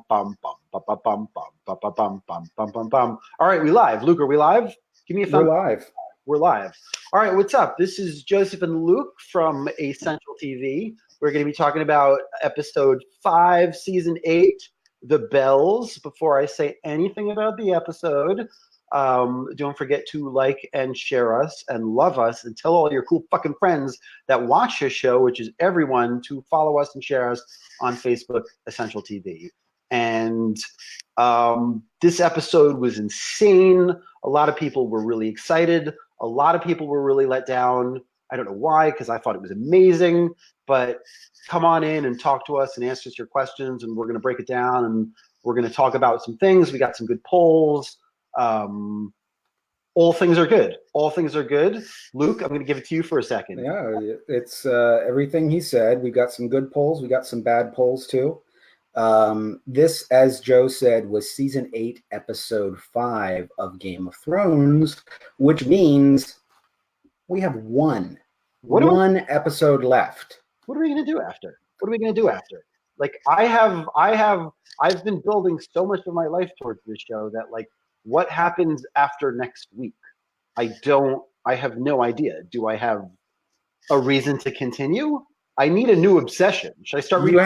bum bum bum bum bum bum bum bum bum bum bum bum bum. All right, we live. Luke, are we live? Give me a We're thumbs. live. We're live. All right, what's up? This is Joseph and Luke from Essential TV. We're going to be talking about episode 5, season 8, The Bells. Before I say anything about the episode, don't forget to like and share us and love us and tell all your cool fucking friends that watch this show, which is everyone, to follow us and share us on Facebook, Essential TV. And this episode was insane. A lot of people were really excited. A lot of people were really let down. I don't know why, because I thought it was amazing. But come on in and talk to us and answer your questions, and we're going to break it down, and we're going to talk about some things. We got some good polls. All things are good. All things are good. Luke, I'm going to give it to you for a second. Yeah, it's everything he said. We got some good polls. We got some bad polls too. This, as Joe said, was season 8, episode 5 of Game of Thrones, which means we have one episode left. What are we going to do after? What are we going to do after? Like, I've been building so much of my life towards this show that, like, what happens after next week? I have no idea. Do I have a reason to continue? I need a new obsession. Should I start reading?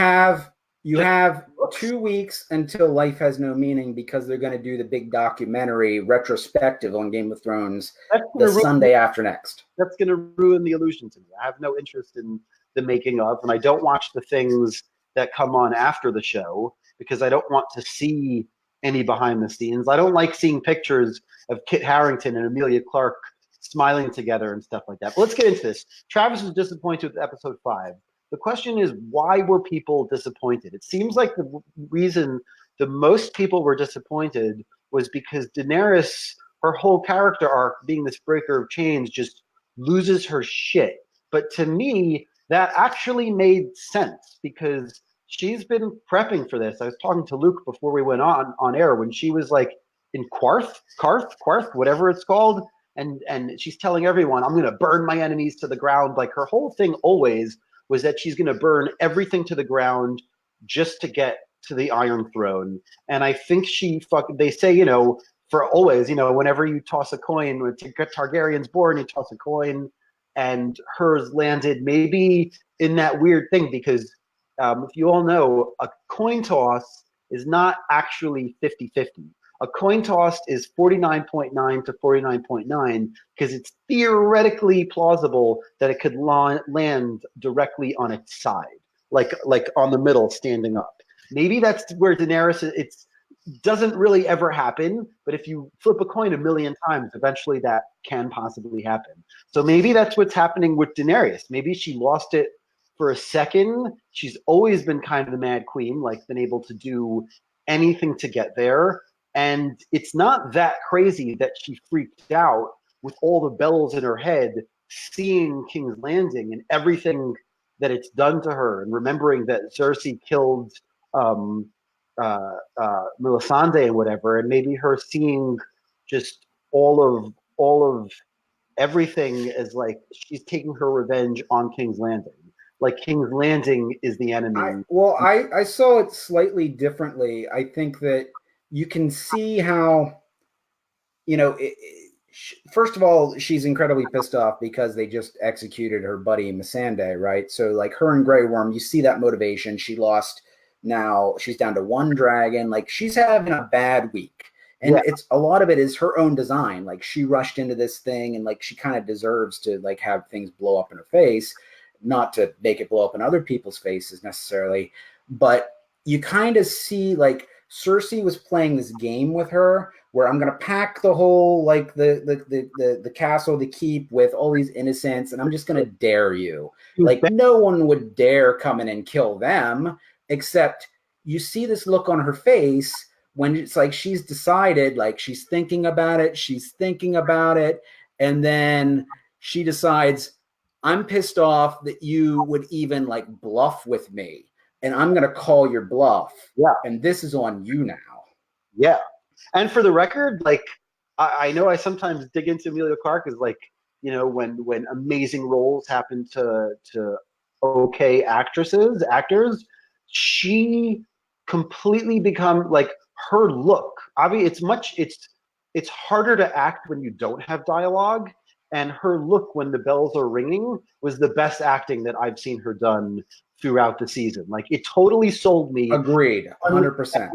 You have 2 weeks until Life Has No Meaning, because they're going to do the big documentary retrospective on Game of Thrones the Sunday after next. That's going to ruin the illusion to me. I have no interest in the making of, and I don't watch the things that come on after the show because I don't want to see any behind the scenes. I don't like seeing pictures of Kit Harington and Emilia Clarke smiling together and stuff like that. But let's get into this. Travis was disappointed with episode 5. The question is, why were people disappointed? It seems like the reason the most people were disappointed was because Daenerys, her whole character arc, being this breaker of chains, just loses her shit. But to me, that actually made sense because she's been prepping for this. I was talking to Luke before we went on air when she was like in Qarth, whatever it's called, and she's telling everyone, I'm going to burn my enemies to the ground. Like, her whole thing always was that she's going to burn everything to the ground just to get to the Iron Throne. And I think they say, you know, for always, you know, whenever you toss a coin, when Targaryen's born, you toss a coin, and hers landed maybe in that weird thing because if you all know, a coin toss is not actually 50-50. A coin toss is 49.9 to 49.9 because it's theoretically plausible that it could land directly on its side, like on the middle, standing up. Maybe that's where Daenerys, it doesn't really ever happen, but if you flip a coin a million times, eventually that can possibly happen. So maybe that's what's happening with Daenerys. Maybe she lost it for a second. She's always been kind of the Mad Queen, like been able to do anything to get there. And it's not that crazy that she freaked out with all the bells in her head, seeing King's Landing and everything that it's done to her, and remembering that Cersei killed Melisandre and whatever, and maybe her seeing just all of everything as like she's taking her revenge on King's Landing. Like, King's Landing is the enemy. I saw it slightly differently. I think that you can see how, you know, first of all, she's incredibly pissed off because they just executed her buddy Missandei, right? So, like, her and Grey Worm, you see that motivation. She lost. Now she's down to 1 dragon. Like, she's having a bad week. And it's a lot of it is her own design. Like, she rushed into this thing, and like she kind of deserves to like have things blow up in her face, not to make it blow up in other people's faces necessarily. But you kind of see, like, Cersei was playing this game with her where I'm going to pack the whole, like, the castle, the keep with all these innocents, and I'm just going to dare you. Like, no one would dare come in and kill them, except you see this look on her face when it's like she's decided, like, she's thinking about it, and then she decides, I'm pissed off that you would even, like, bluff with me, and I'm going to call your bluff. Yeah. And this is on you now. Yeah. And for the record, like, I know I sometimes dig into Emilia Clarke as, like, you know, when amazing roles happen to okay actors, she completely become like her look. Obviously, it's harder to act when you don't have dialogue. And her look when the bells are ringing was the best acting that I've seen her done throughout the season. Like it totally sold me. Agreed, 100%.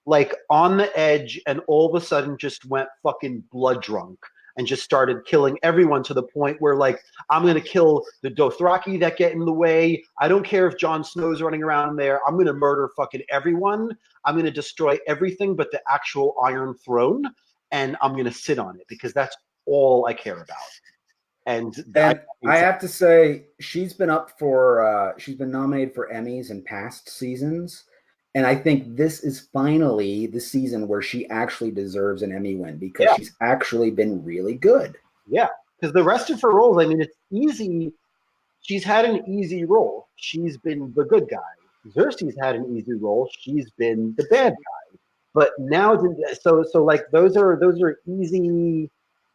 Like on the edge, and all of a sudden just went fucking blood drunk and just started killing everyone to the point where like I'm gonna kill the Dothraki that get in the way. I don't care if Jon Snow's running around there. I'm gonna murder fucking everyone. I'm gonna destroy everything but the actual Iron Throne, and I'm gonna sit on it because that's all I care about. And I have to say, she's been nominated for Emmys in past seasons. And I think this is finally the season where she actually deserves an Emmy win because she's actually been really good. Yeah, because the rest of her roles, I mean, it's easy. She's had an easy role. She's been the good guy. Cersei's had an easy role. She's been the bad guy. But now, so like those are easy.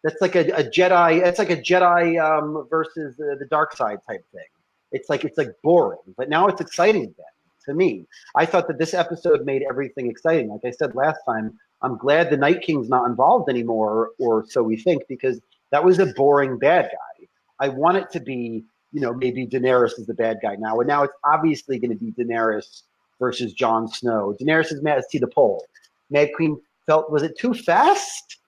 That's like a Jedi. It's like a Jedi versus the dark side type thing. It's like boring. But now it's exciting again. To me, I thought that this episode made everything exciting. Like I said last time, I'm glad the Night King's not involved anymore, or so we think, because that was a boring bad guy. I want it to be, maybe Daenerys is the bad guy now, and now it's obviously going to be Daenerys versus Jon Snow. Daenerys is mad. See the poll. Mad Queen was it too fast?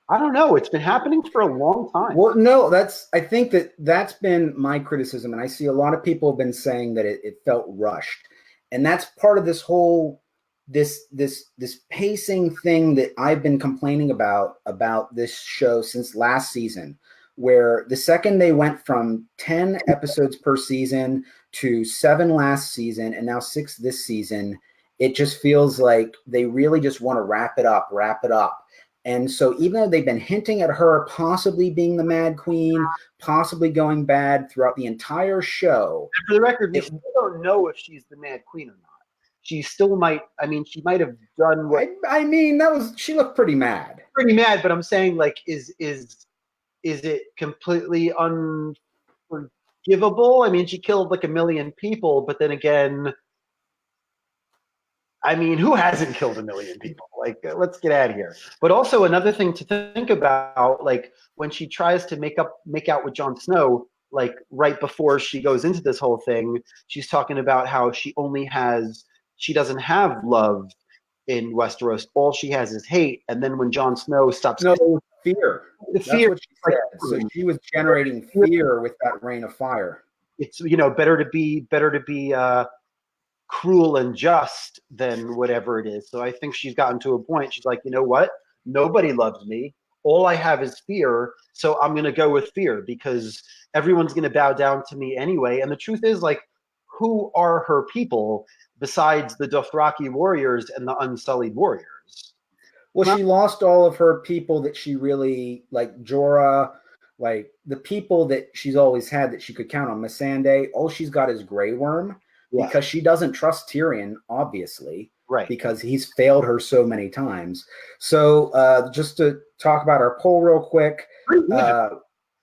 I don't know. It's been happening for a long time. Well, no, I think that's been my criticism, and I see a lot of people have been saying that it felt rushed. And that's part of this whole this pacing thing that I've been complaining about this show since last season, where the second they went from 10 episodes per season to 7 last season and now 6 this season, it just feels like they really just want to wrap it up. And so even though they've been hinting at her possibly being the Mad Queen, possibly going bad throughout the entire show. And for the record, we still don't know if she's the Mad Queen or not. She still might. I mean, she might have done what. I mean, she looked pretty mad. Pretty mad, but I'm saying, like, is it completely unforgivable? I mean, she killed like 1 million people, but then again, I mean, who hasn't killed 1 million people? Like, let's get out of here. But also another thing to think about, like when she tries to make out with Jon Snow, like right before she goes into this whole thing, she's talking about how she doesn't have love in Westeros. All she has is hate. And then when Jon Snow stops, fear. That's what she said. So she was generating fear with that rain of fire. It's better to be cruel and just than whatever it is. So I think she's gotten to a point. She's like, you know what? Nobody loves me. All I have is fear. So I'm going to go with fear because everyone's going to bow down to me anyway. And the truth is, like, who are her people besides the Dothraki warriors and the Unsullied warriors? Well, she lost all of her people that she really, like Jorah, like the people that she's always had that she could count on. Missandei, all she's got is Grey Worm. Yeah. Because she doesn't trust Tyrion, obviously, right? Because he's failed her so many times. So just to talk about our poll real quick,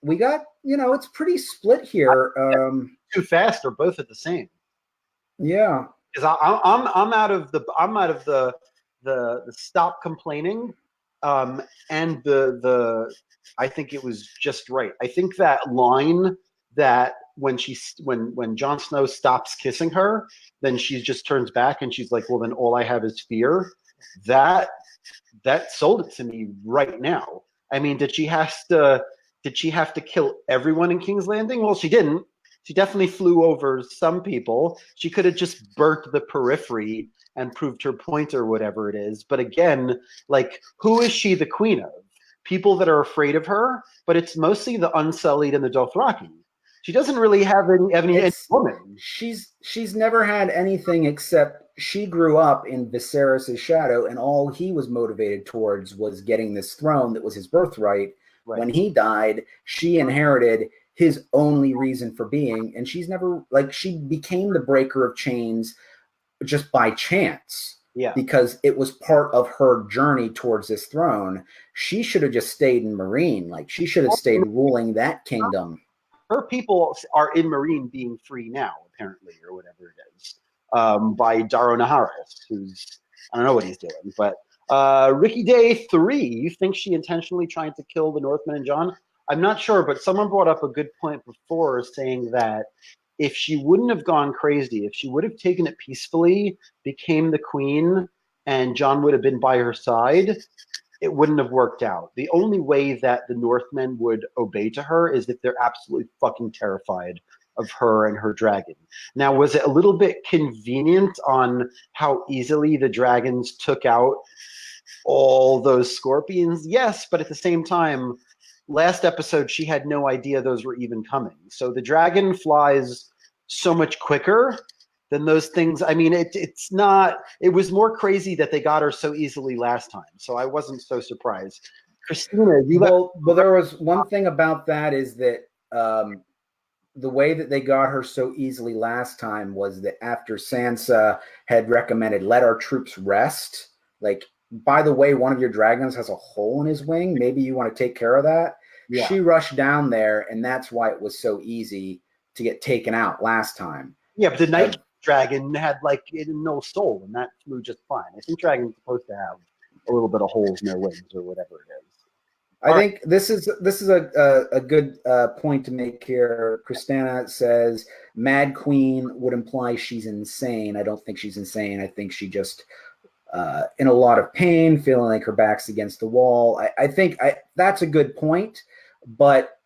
we got, it's pretty split here. Too fast or both at the same? Yeah, because I'm out of the stop complaining, and the I think it was just right. I think that line that when Jon Snow stops kissing her, then she just turns back and she's like, well, then all I have is fear. That sold it to me right now. I mean, did she have to kill everyone in King's Landing? Well, she didn't. She definitely flew over some people. She could have just burnt the periphery and proved her point or whatever it is. But again, like, who is she the queen of? People that are afraid of her, but it's mostly the Unsullied and the Dothraki. She doesn't really have any woman. She's never had anything except she grew up in Viserys' shadow, and all he was motivated towards was getting this throne that was his birthright. Right. When he died, she inherited his only reason for being, and she's never, like, she became the breaker of chains just by chance. Yeah. Because it was part of her journey towards this throne. She should have just stayed in Meereen. Like, she should have stayed ruling that kingdom. Her people are in Meereen being free now, apparently, or whatever it is. by Dario Naharis, who's, I don't know what he's doing. But Ricky Day 3, you think she intentionally tried to kill the Northman and Jon? I'm not sure, but someone brought up a good point before, saying that if she wouldn't have gone crazy, if she would have taken it peacefully, became the queen, and Jon would have been by her side, it wouldn't have worked out. The only way that the Northmen would obey to her is if they're absolutely fucking terrified of her and her dragon. Now, was it a little bit convenient on how easily the dragons took out all those scorpions? Yes, but at the same time, last episode, she had no idea those were even coming. So the dragon flies so much quicker than those things. I mean, it's not, it was more crazy that they got her so easily last time. So I wasn't so surprised. Christina, you well, there was one thing about that is that the way that they got her so easily last time was that after Sansa had recommended, let our troops rest, like, by the way, one of your dragons has a hole in his wing. Maybe you want to take care of that. Yeah. She rushed down there, and that's why it was so easy to get taken out last time. Yeah, but the night dragon had like no soul, and that flew just fine. I think dragons supposed to have a little bit of holes in their wings or whatever it is. I think this is a good point to make here. Christina says Mad Queen would imply she's insane. I don't think she's insane. I think she just in a lot of pain, feeling like her back's against the wall. I think that's a good point, but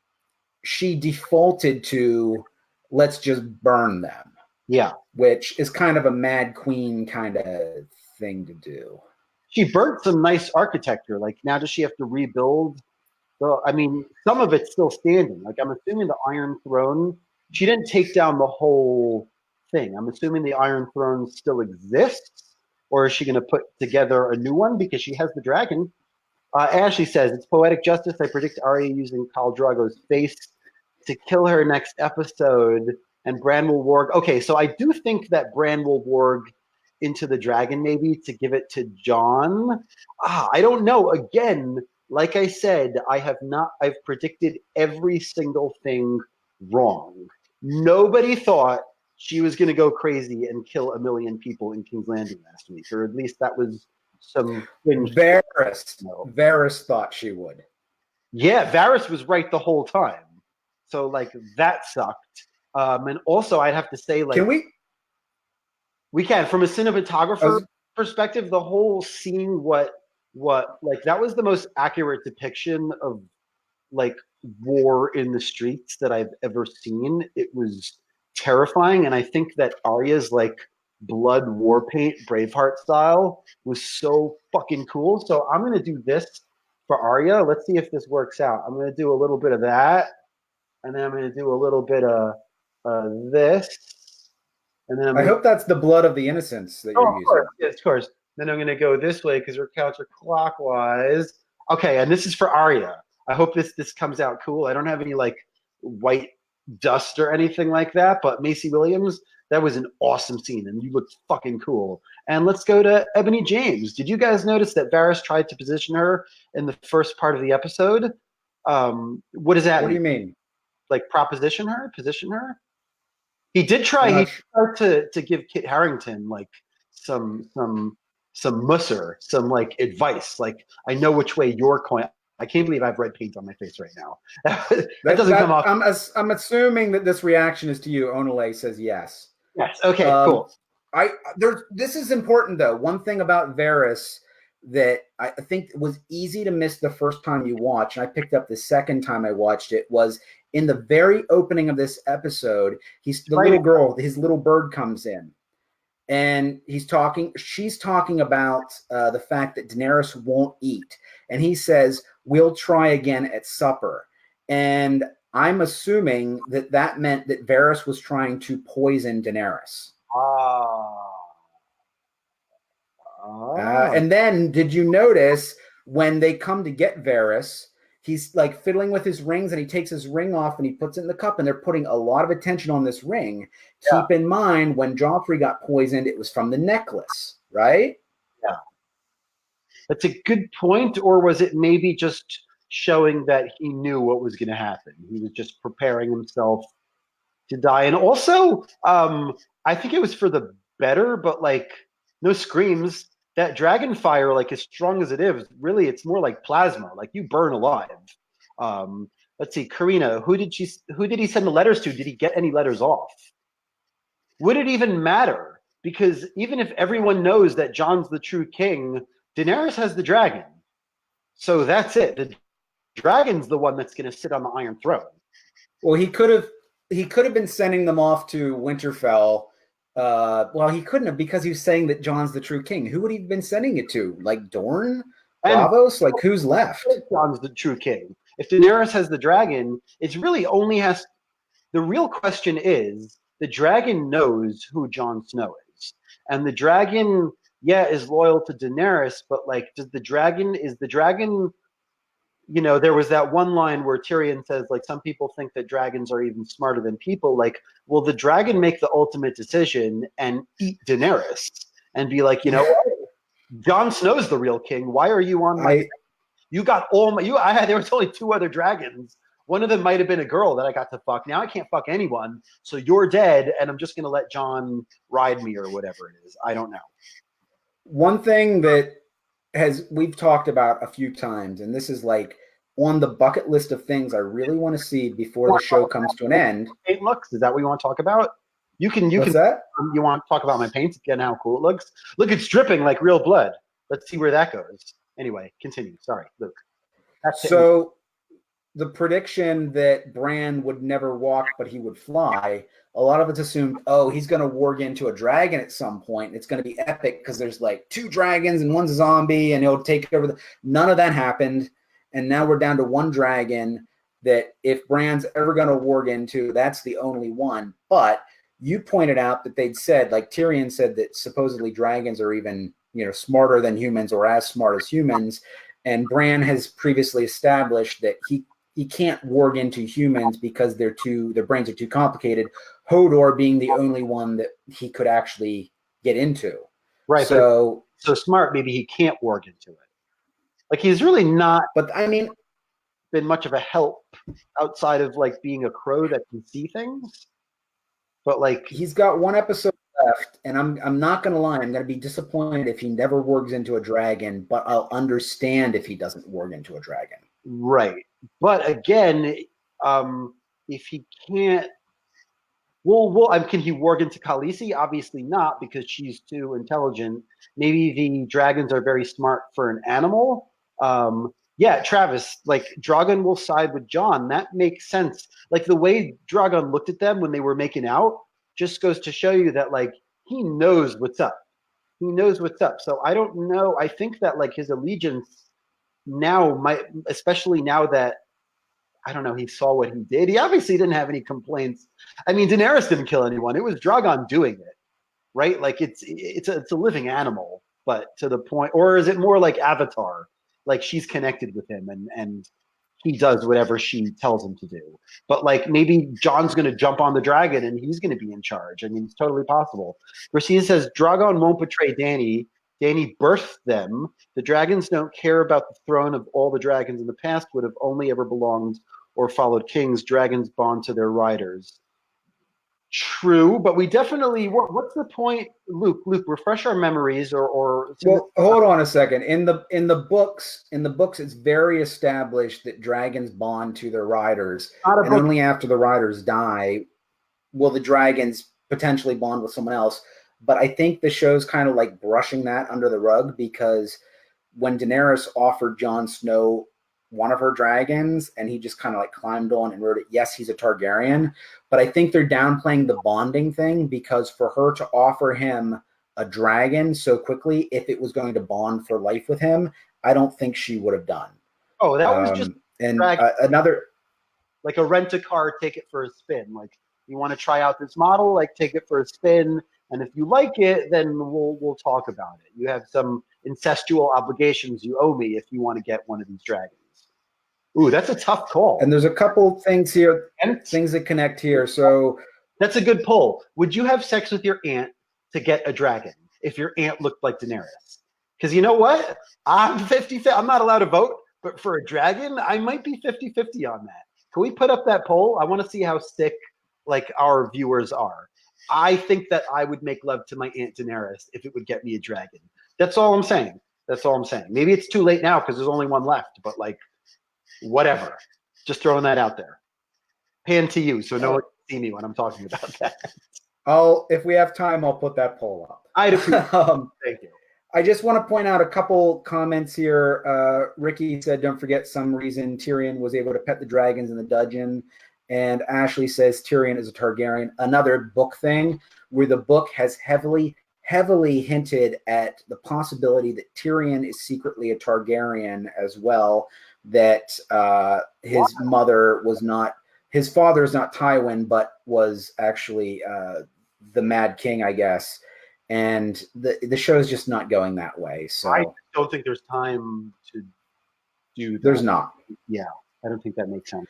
she defaulted to let's just burn them. Yeah. Which is kind of a Mad Queen kind of thing to do. She burnt some nice architecture. Like, now does she have to rebuild? So, I mean, some of it's still standing. Like, I'm assuming the Iron Throne, she didn't take down the whole thing. I'm assuming the Iron Throne still exists, or is she going to put together a new one because she has the dragon? Ashley says, it's poetic justice. I predict Arya using Khal Drogo's face to kill her next episode, and Bran will warg. Okay, so I do think that Bran will warg into the dragon maybe to give it to Jon. I don't know. Again, like I said, I've predicted every single thing wrong. Nobody thought she was going to go crazy and kill 1 million people in King's Landing last week, or at least that was some fringe. Varys thought she would. Yeah, Varys was right the whole time. So, like, that sucked. And also, I'd have to say, like, we can, from a cinematographer perspective, the whole seeing what like, that was the most accurate depiction of like war in the streets that I've ever seen. It was terrifying, and I think that Arya's like blood war paint Braveheart style was so fucking cool. So I'm gonna do this for Arya. Let's see if this works out. I'm gonna do a little bit of that, and then I'm gonna do a little bit of this, and then I hope that's the blood of the innocents that you're using. Yes, of course. Then I'm going to go this way because we're counterclockwise. Okay, and this is for Arya. I hope this comes out cool. I don't have any like white dust or anything like that, but Macy Williams, that was an awesome scene, and you looked fucking cool. And let's go to Ebony James. Did you guys notice that Varys tried to position her in the first part of the episode? What does that mean? What do you mean? Like position her? He did try. He tried to give Kit Harington like some musser, some like advice. Like, I know which way you're going. I can't believe I have red paint on my face right now. that doesn't come off. I'm assuming that this reaction is to you. Onale says yes. Yes. Okay. Cool. This is important though. One thing about Varys that I think was easy to miss the first time you watch, and I picked up the second time I watched it, was in the very opening of this episode. Little girl, his little bird comes in. And she's talking about the fact that Daenerys won't eat. And he says, we'll try again at supper. And I'm assuming that meant that Varys was trying to poison Daenerys. And then did you notice when they come to get Varys, he's like fiddling with his rings, and he takes his ring off and he puts it in the cup, and they're putting a lot of attention on this ring. Yeah. Keep in mind, when Joffrey got poisoned, it was from the necklace, right? Yeah. That's a good point. Or was it maybe just showing that he knew what was going to happen? He was just preparing himself to die. And also, I think it was for the better, but like no screams. That dragon fire, like as strong as it is, really it's more like plasma. Like you burn alive. Um, let's see, Karina, who did he send the letters to? Did he get any letters off? Would it even matter? Because even if everyone knows that Jon's the true king, Daenerys has the dragon. So that's it. The dragon's the one that's going to sit on the Iron Throne. Well, he could have been sending them off to Winterfell. Well, he couldn't have, because he was saying that Jon's the true king. Who would he have been sending it to? Like Dorne? Bravos? Like who's left? Jon's the true king. If Daenerys has the dragon, it's really only has. The real question is, the dragon knows who Jon Snow is, and the dragon, is loyal to Daenerys, but like, is the dragon? You know, there was that one line where Tyrion says, like, some people think that dragons are even smarter than people. Like, will the dragon make the ultimate decision and eat Daenerys and be like, you know what? Jon Snow's the real king. Why are you on my? You got all my. There was only 2 other dragons. One of them might have been a girl that I got to fuck. Now I can't fuck anyone. So you're dead, and I'm just gonna let Jon ride me or whatever it is. I don't know. One thing that we've talked about a few times, and this is like on the bucket list of things I really want to see before the show comes to an end. It looks. Is that what you want to talk about? You can. What's that? You want to talk about my paint again? How cool it looks. Look, it's dripping like real blood. Let's see where that goes. Anyway, continue. Sorry, Luke. So the prediction that Bran would never walk, but he would fly. A lot of us assumed, he's going to warg into a dragon at some point. It's going to be epic because there's like 2 dragons and one's a zombie, and he'll take over. None of that happened, and now we're down to 1 dragon. That if Bran's ever going to warg into, that's the only one. But you pointed out that they'd said, like Tyrion said, that supposedly dragons are even smarter than humans or as smart as humans, and Bran has previously established that he can't warg into humans because their brains are too complicated. Hodor being the only one that he could actually get into. Right. So smart, maybe he can't warg into it. Like he's really not. But I mean, been much of a help outside of like being a crow that can see things. But like he's got 1 episode left, and I'm not gonna lie, I'm gonna be disappointed if he never wargs into a dragon, but I'll understand if he doesn't warg into a dragon. Right. But again, if he can't, can he warg into Khaleesi? Obviously not, because she's too intelligent. Maybe the dragons are very smart for an animal. Travis, like Drogon will side with Jon. That makes sense. Like the way Drogon looked at them when they were making out just goes to show you that like he knows what's up. He knows what's up. So I don't know. I think that like his allegiance now might, especially now that I don't know, he saw what he did. He obviously didn't have any complaints. I mean, Daenerys didn't kill anyone. It was Drogon doing it, right? Like it's a living animal, but to the point, or is it more like Avatar? Like she's connected with him and he does whatever she tells him to do. But like maybe Jon's going to jump on the dragon and he's going to be in charge. I mean, it's totally possible. Racine says Drogon won't betray Dany. Dany birthed them. The dragons don't care about the throne of all the dragons in the past would have only ever belonged or followed kings. Dragons bond to their riders. True, but we definitely. What's the point, Luke? Luke, refresh our memories, or. Well, hold on a second. In the books, it's very established that dragons bond to their riders, and only after the riders die will the dragons potentially bond with someone else. But I think the show's kind of like brushing that under the rug, because when Daenerys offered Jon Snow one of her dragons and he just kind of like climbed on and wrote it, yes, he's a Targaryen. But I think they're downplaying the bonding thing, because for her to offer him a dragon so quickly, if it was going to bond for life with him, I don't think she would have done. Oh, that was just another, like a rent-a-car, take it for a spin. Like, you want to try out this model, like take it for a spin. And if you like it, then we'll talk about it. You have some incestual obligations you owe me if you want to get one of these dragons. Ooh, that's a tough call. And there's a couple things here, things that connect here. So that's a good poll. Would you have sex with your aunt to get a dragon if your aunt looked like Daenerys? Because you know what? I'm 50. I'm not allowed to vote, but for a dragon, I might be 50-50 on that. Can we put up that poll? I want to see how sick like our viewers are. I think that I would make love to my Aunt Daenerys if it would get me a dragon. That's all I'm saying. That's all I'm saying. Maybe it's too late now because there's only one left, but like, whatever. Just throwing that out there. Hand to you, so no one can see me when I'm talking about that. If we have time, I'll put that poll up. I'd appreciate it. Thank you. I just want to point out a couple comments here. Ricky said, don't forget some reason Tyrion was able to pet the dragons in the dungeon. And Ashley says Tyrion is a Targaryen. Another book thing where the book has heavily hinted at the possibility that Tyrion is secretly a Targaryen as well, that his mother was not, his father is not Tywin, but was actually the Mad King, I guess. And the show is just not going that way. So I don't think there's time to do that. There's not. Yeah, I don't think that makes sense.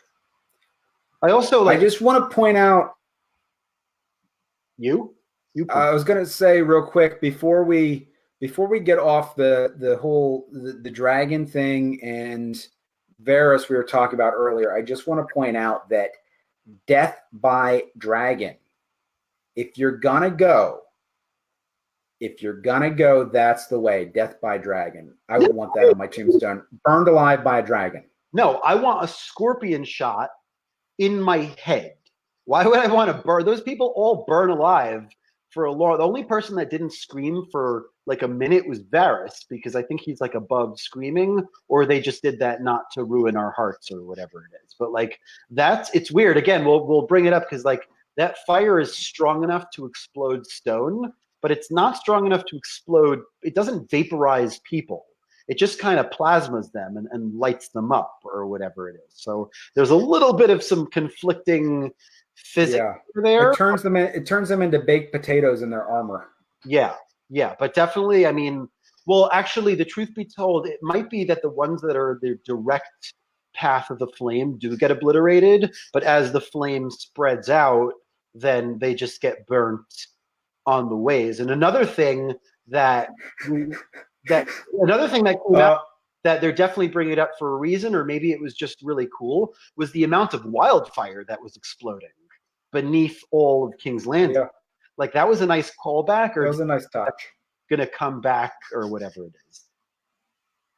I also I just want to point out. I was going to say real quick before we get off the whole dragon thing and Varys we were talking about earlier. I just want to point out that death by dragon. If you're gonna go, that's the way. Death by dragon. I would want that on my tombstone. Burned alive by a dragon. No, I want a scorpion shot in my head. Why would I want to burn? Those people all burn alive for a long. The only person that didn't scream for like a minute was Varys, because I think he's like above screaming, or they just did that not to ruin our hearts or whatever it is. But like it's weird. Again, we'll bring it up because like that fire is strong enough to explode stone, but it's not strong enough to explode. It doesn't vaporize people. It just kind of plasmas them and lights them up or whatever it is. So there's a little bit of some conflicting physics there. It turns them into baked potatoes in their armor. Yeah. But definitely, I mean, well, actually, the truth be told, it might be that the ones that are the direct path of the flame do get obliterated, but as the flame spreads out, then they just get burnt on the ways. And another thing that came out that they're definitely bringing it up for a reason, or maybe it was just really cool, was the amount of wildfire that was exploding beneath all of King's Landing. Yeah. Like that was a nice callback, or it was a nice touch. Going to come back or whatever it is.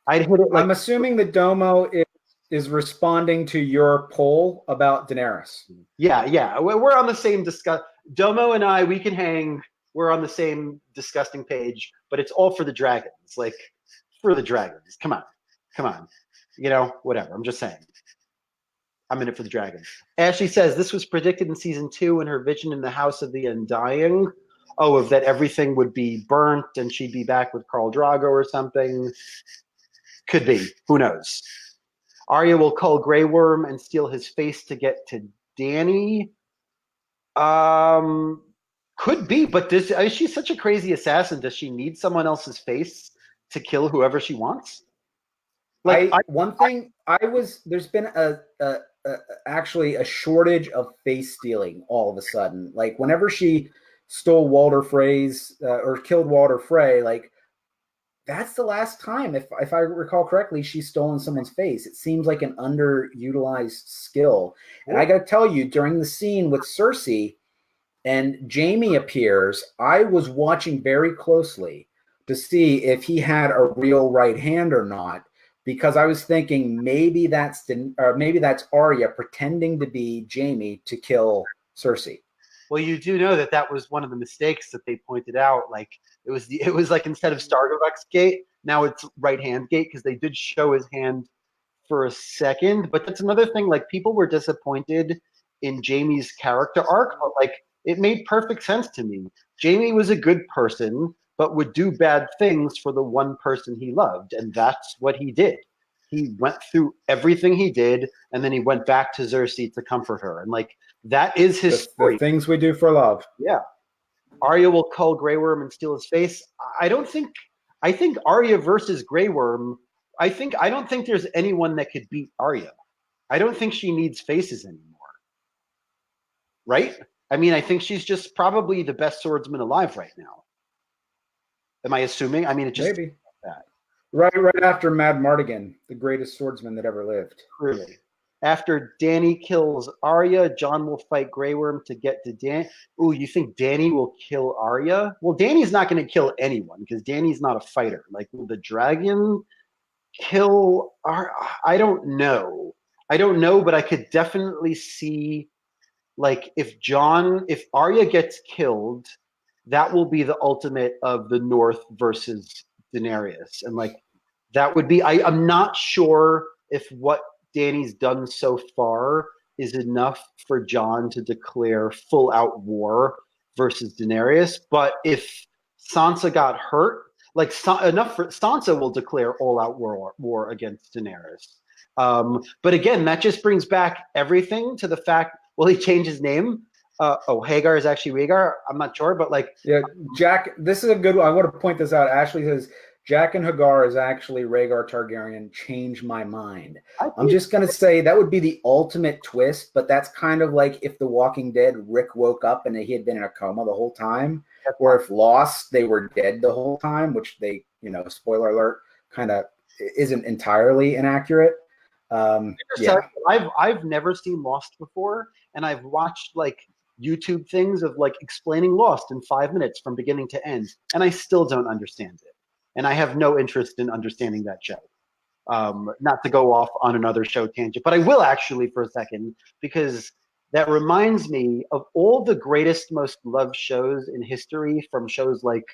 I'd hit it. Like, I'm assuming the Domo is responding to your poll about Daenerys. Yeah. We're on the same Domo and I, we can hang. We're on the same disgusting page, but it's all for the dragons. Like, for the dragons. Come on. You know, whatever. I'm just saying. I'm in it for the dragons. Ashley says this was predicted in season 2 in her vision in the House of the Undying. Oh, of that everything would be burnt and she'd be back with Khal Drogo or something. Could be. Who knows? Arya will call Grey Worm and steal his face to get to Dany. Could be, but is she such a crazy assassin? Does she need someone else's face to kill whoever she wants? Like there's been actually a shortage of face stealing all of a sudden. Like whenever she stole Walder Frey's or killed Walder Frey, like that's the last time, if I recall correctly, she's stolen someone's face. It seems like an underutilized skill. And I got to tell you, during the scene with Cersei and Jaime appears, I was watching very closely to see if he had a real right hand or not, because I was thinking maybe that's Arya pretending to be Jaime to kill Cersei. Well, you do know that was one of the mistakes that they pointed out. Like it was like instead of Starbucks gate, now it's right hand gate, because they did show his hand for a second. But that's another thing. Like people were disappointed in Jaime's character arc, but like it made perfect sense to me. Jaime was a good person, but would do bad things for the one person he loved, and that's what he did. He went through everything he did, and then he went back to Cersei to comfort her, and like that is his story. The things we do for love. Yeah. Arya will cull Grey Worm and steal his face. I think Arya versus Grey Worm. I don't think there's anyone that could beat Arya. I don't think she needs faces anymore. Right? I mean, I think she's just probably the best swordsman alive right now. Am I assuming? I mean, it just maybe that. Right after Mad Mardigan, the greatest swordsman that ever lived. Really. After Dany kills Arya, Jon will fight Grey Worm to get to Dany. Ooh, you think Dany will kill Arya? Well, Dany's not going to kill anyone because Dany's not a fighter. Like, will the dragon kill Arya? I don't know. I don't know, but I could definitely see, like, if Arya gets killed, that will be the ultimate of the North versus Daenerys. And, like, that would be, I'm not sure if what Dany's done so far is enough for Jon to declare full out war versus Daenerys. But if Sansa got hurt, like enough for Sansa will declare all out war against Daenerys. But again, that just brings back everything to the fact, well, he changed his name. Hagar is actually Rhaegar. I'm not sure, but like, yeah, Jack, this is a good one. I want to point this out. Ashley says, Jack and Hagar is actually Rhaegar Targaryen. Change my mind. I'm just going to say that would be the ultimate twist, but that's kind of like if The Walking Dead, Rick woke up and he had been in a coma the whole time, or if Lost, they were dead the whole time, which they, spoiler alert, kind of isn't entirely inaccurate. Yeah. I've never seen Lost before, and I've watched like YouTube things of like explaining Lost in 5 minutes from beginning to end, and I still don't understand it. And I have no interest in understanding that show. Not to go off on another show tangent, but I will actually for a second, because that reminds me of all the greatest, most loved shows in history, from shows like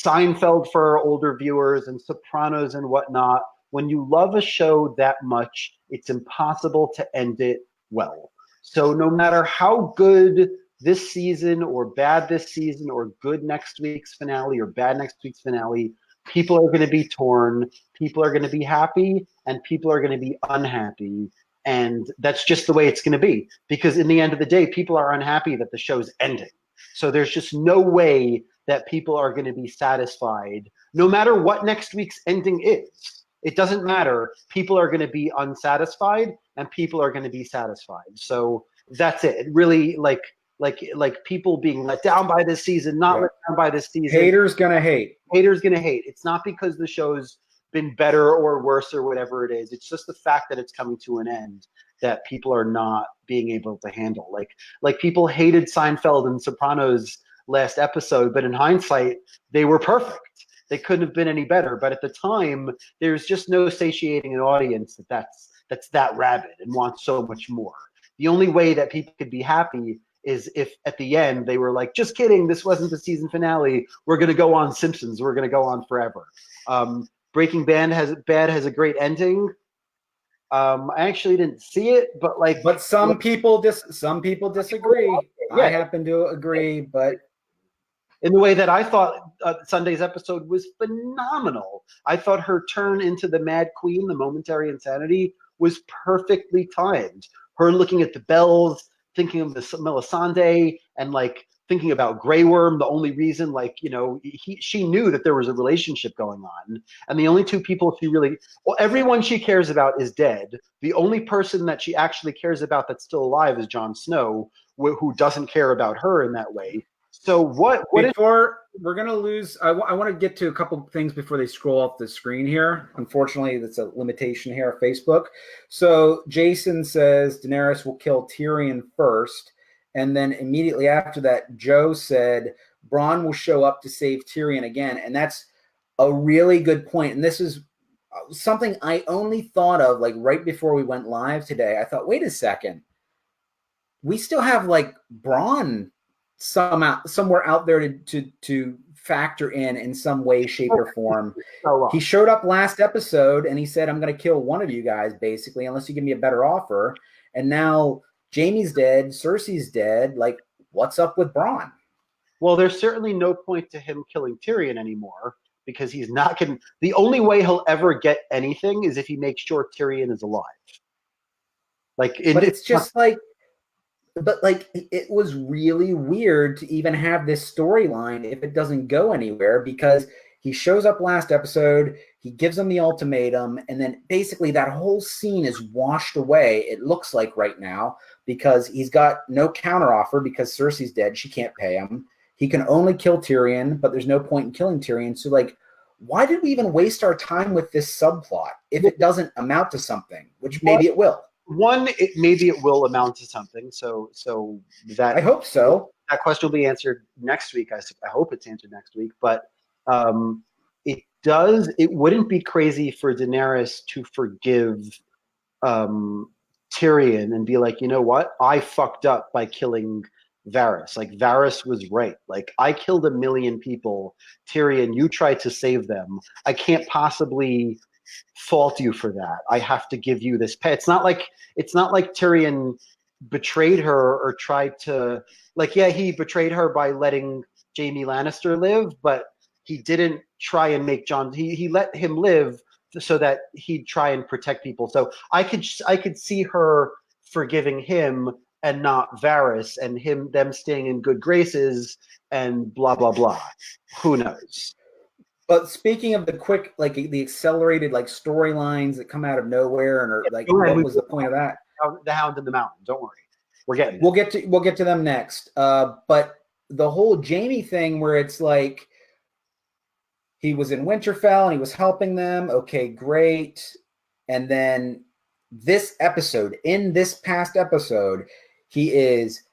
Seinfeld for our older viewers and Sopranos and whatnot. When you love a show that much, it's impossible to end it well. So no matter how good this season or bad this season or good next week's finale or bad next week's finale, people are going to be torn, people are going to be happy, and people are going to be unhappy. And that's just the way it's going to be. Because in the end of the day, people are unhappy that the show's ending. So there's just no way that people are going to be satisfied, no matter what next week's ending is. It doesn't matter. People are going to be unsatisfied, and people are going to be satisfied. So that's it. It really, like people being let down by this season, not let down by this season. Haters gonna hate. Haters gonna hate. It's not because the show's been better or worse or whatever it is. It's just the fact that it's coming to an end that people are not being able to handle. Like people hated Seinfeld and Sopranos last episode, but in hindsight, they were perfect. They couldn't have been any better. But at the time, there's just no satiating an audience that's that rabid and wants so much more. The only way that people could be happy is if at the end they were like, just kidding, this wasn't the season finale. We're going to go on Simpsons. We're going to go on forever. Breaking Bad has a great ending. I actually didn't see it, but some people disagree. Yeah. I happen to agree, but in the way that I thought Sunday's episode was phenomenal. I thought her turn into the Mad Queen, the momentary insanity, was perfectly timed. Her looking at the bells, thinking of the Melisande, and like thinking about Grey Worm. The only reason, she knew that there was a relationship going on, and the only two people everyone she cares about is dead. The only person that she actually cares about that's still alive is Jon Snow, who doesn't care about her in that way. So before we're going to lose, I want to get to a couple of things before they scroll off the screen here. Unfortunately, that's a limitation here on Facebook. So Jason says Daenerys will kill Tyrion first. And then immediately after that, Joe said Bronn will show up to save Tyrion again. And that's a really good point. And this is something I only thought of like right before we went live today. I thought, wait a second. We still have like Bronn somewhere out there to factor in some way, shape, or form. He showed up last episode and he said, I'm going to kill one of you guys, basically, unless you give me a better offer. And now Jaime's dead, Cersei's dead. Like, what's up with Bronn? Well, there's certainly no point to him killing Tyrion anymore, because he's not going. The only way he'll ever get anything is if he makes sure Tyrion is alive. But it's just like. But it was really weird to even have this storyline if it doesn't go anywhere, because he shows up last episode, he gives them the ultimatum, and then basically that whole scene is washed away, it looks like right now, because he's got no counteroffer because Cersei's dead, she can't pay him. He can only kill Tyrion, but there's no point in killing Tyrion. So why did we even waste our time with this subplot if it doesn't amount to something, which maybe it will? one, maybe it will amount to something. So that I hope so. That question will be answered next week. I hope it's answered next week. But it does. It wouldn't be crazy for Daenerys to forgive Tyrion and be like, you know what? I fucked up by killing Varys. Like Varys was right. Like I killed 1 million people. Tyrion, you tried to save them. I can't possibly fault you for that. I have to give you this pay. It's not like Tyrion betrayed her or tried to yeah, he betrayed her by letting Jaime Lannister live, but he didn't try and make Jon he let him live so that he'd try and protect people. So I could see her forgiving him and not Varys, and them staying in good graces and blah blah blah. Who knows? But speaking of the quick, like the accelerated, like storylines that come out of nowhere, and are like, what was the point of that? The Hound in the Mountain. Don't worry, we're getting. We'll get to them next. But the whole Jaime thing, where it's like he was in Winterfell and he was helping them. Okay, great. And then in this past episode, he is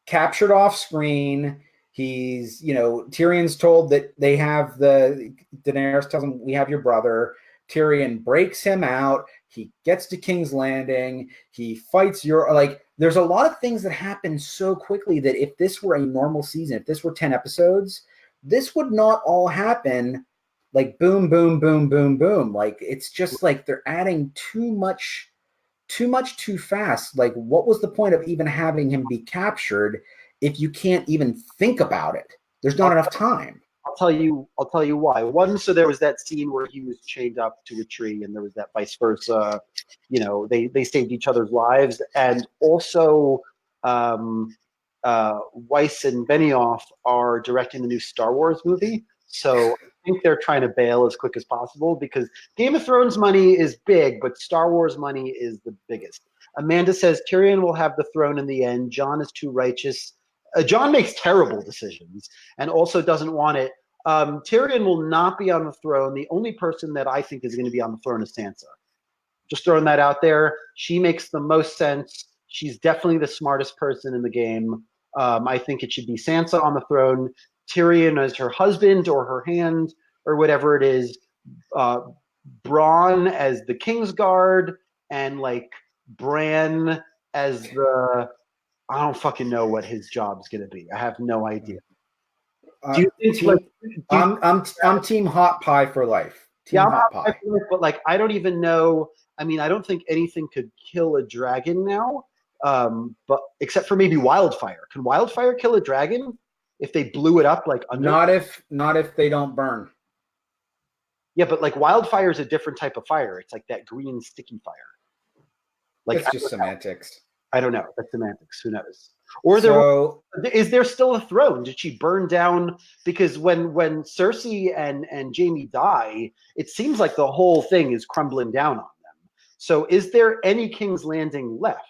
captured off screen. He's, Tyrion's told that they have Daenerys tells him, we have your brother. Tyrion breaks him out. He gets to King's Landing. He fights there's a lot of things that happen so quickly that if this were a normal season, if this were 10 episodes, this would not all happen like boom, boom, boom, boom, boom. Like, it's just like they're adding too much too fast. Like, what was the point of even having him be captured if you can't even think about it? There's not enough time. I'll tell you why. One, so there was that scene where he was chained up to a tree, and there was that vice versa. They saved each other's lives, and also Weiss and Benioff are directing the new Star Wars movie. So I think they're trying to bail as quick as possible because Game of Thrones money is big, but Star Wars money is the biggest. Amanda says Tyrion will have the throne in the end. Jon is too righteous. Jon makes terrible decisions and also doesn't want it. Tyrion will not be on the throne. The only person that I think is going to be on the throne is Sansa. Just throwing that out there. She makes the most sense. She's definitely the smartest person in the game. I think it should be Sansa on the throne. Tyrion as her husband or her hand or whatever it is. Bronn as the Kingsguard, and like Bran as the... I don't fucking know what his job's gonna be. I have no idea. Do you think I'm team hot pie for life. Hot pie for life, but like I don't even know. I mean, I don't think anything could kill a dragon now, but except for maybe wildfire. Can wildfire kill a dragon if they blew it up like under? Not if they don't burn. Yeah, but like wildfire is a different type of fire. It's like that green sticky fire. Like it's just semantics. I don't know. That's semantics. Who knows? Or is there still a throne? Did she burn down? Because when Cersei and Jaime die, it seems like the whole thing is crumbling down on them. So is there any King's Landing left?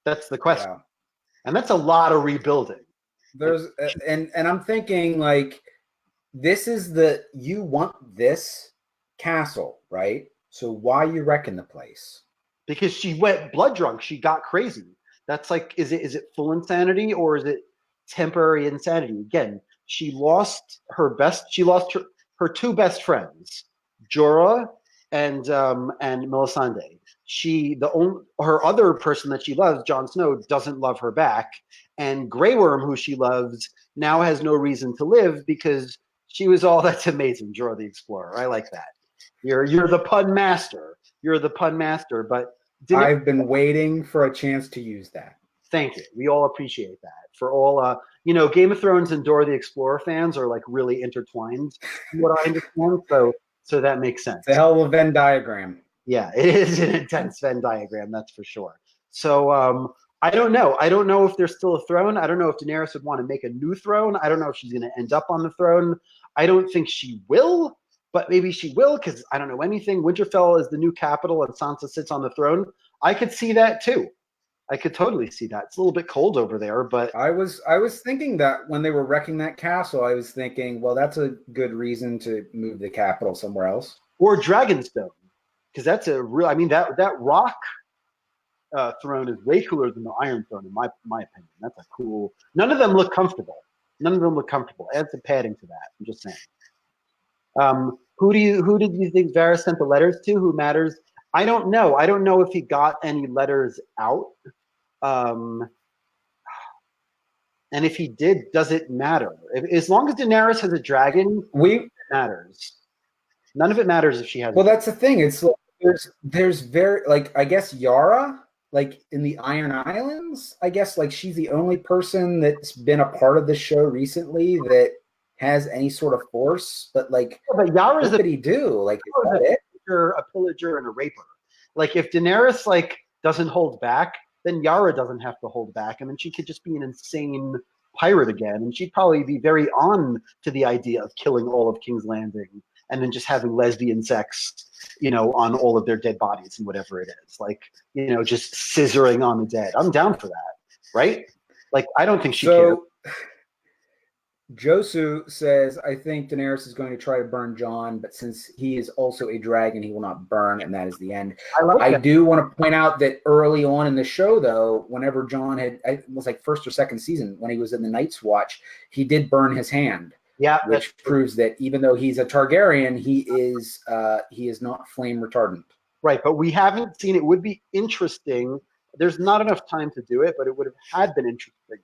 That's the question. Yeah. And that's a lot of rebuilding. There's and I'm thinking like you want this castle, right? So why you wrecking the place? Because she went blood drunk. She got crazy. That's like, is it full insanity or is it temporary insanity? Again, she lost her two best friends, Jorah and Melisandre. Her other person that she loves, Jon Snow, doesn't love her back, and Grey Worm, who she loves, now has no reason to live because she was all that's amazing. Jorah the Explorer. I like that. You're the pun master. You're the pun master, but I've been waiting for a chance to use that. Thank you. We all appreciate that. For all, Game of Thrones and Dora the Explorer fans are like really intertwined. What I understand, so that makes sense. It's a hell of a Venn diagram. Yeah, it is an intense Venn diagram, that's for sure. So I don't know. I don't know if there's still a throne. I don't know if Daenerys would want to make a new throne. I don't know if she's going to end up on the throne. I don't think she will. But maybe she will, because I don't know anything. Winterfell is the new capital and Sansa sits on the throne. I could see that too. I could totally see that. It's a little bit cold over there, but I was thinking that when they were wrecking that castle, I was thinking, well, that's a good reason to move the capital somewhere else. Or Dragonstone, because that's a real. I mean, that rock throne is way cooler than the Iron Throne, in my opinion. That's a cool. None of them look comfortable. Add some padding to that. I'm just saying. Who did you think Varys sent the letters to? Who matters? I don't know. I don't know if he got any letters out. And if he did, does it matter? As long as Daenerys has a dragon, it matters. None of it matters if she has. Well, that's the thing. It's like there's very like I guess Yara, like in the Iron Islands, I guess like she's the only person that's been a part of the show recently that has any sort of force. But like, but Yara's what did he do? Like, a pillager and a raper. Like if Daenerys like doesn't hold back, then Yara doesn't have to hold back, and then she could just be an insane pirate again, and she'd probably be very on to the idea of killing all of King's Landing and then just having lesbian sex, on all of their dead bodies and whatever it is, like, just scissoring on the dead. I'm down for that, right? Like, I don't think she cares. Josu says, I think Daenerys is going to try to burn Jon, but since he is also a dragon, he will not burn, and that is the end. I do want to point out that early on in the show, though, whenever Jon it was like first or second season, when he was in the Night's Watch, he did burn his hand. Yeah, which proves that even though he's a Targaryen, he is not flame retardant. Right, but we haven't seen. It would be interesting. There's not enough time to do it, but it would have had been interesting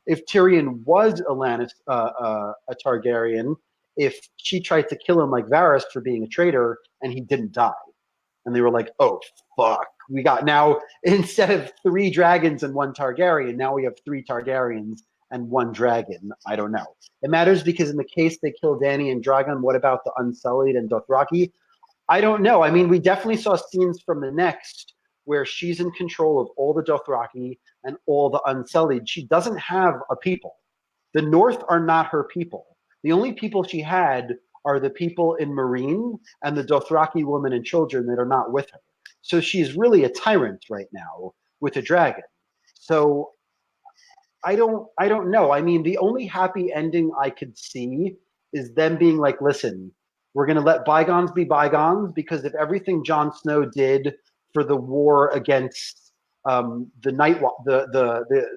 if Tyrion was a Targaryen, if she tried to kill him like Varys for being a traitor and he didn't die. And they were like, oh, fuck. We got now, instead of 3 dragons and 1 Targaryen, now we have 3 Targaryens and 1 dragon. I don't know. It matters because in the case they kill Dany and Drogon, what about the Unsullied and Dothraki? I don't know. I mean, we definitely saw scenes from the next where she's in control of all the Dothraki and all the Unsullied. She doesn't have a people. The North are not her people. The only people she had are the people in Meereen and the Dothraki women and children that are not with her. So she's really a tyrant right now with a dragon. So I don't know. I mean, the only happy ending I could see is them being like, listen, we're going to let bygones be bygones, because if everything Jon Snow did for the war against the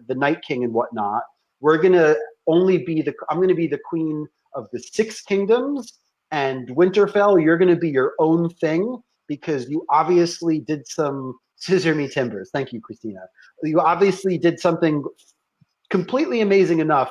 Night King and whatnot, we're going to I'm going to be the queen of the 6 kingdoms, and Winterfell, you're going to be your own thing, because you obviously did some scissor me timbers. Thank you, Christina. You obviously did something completely amazing enough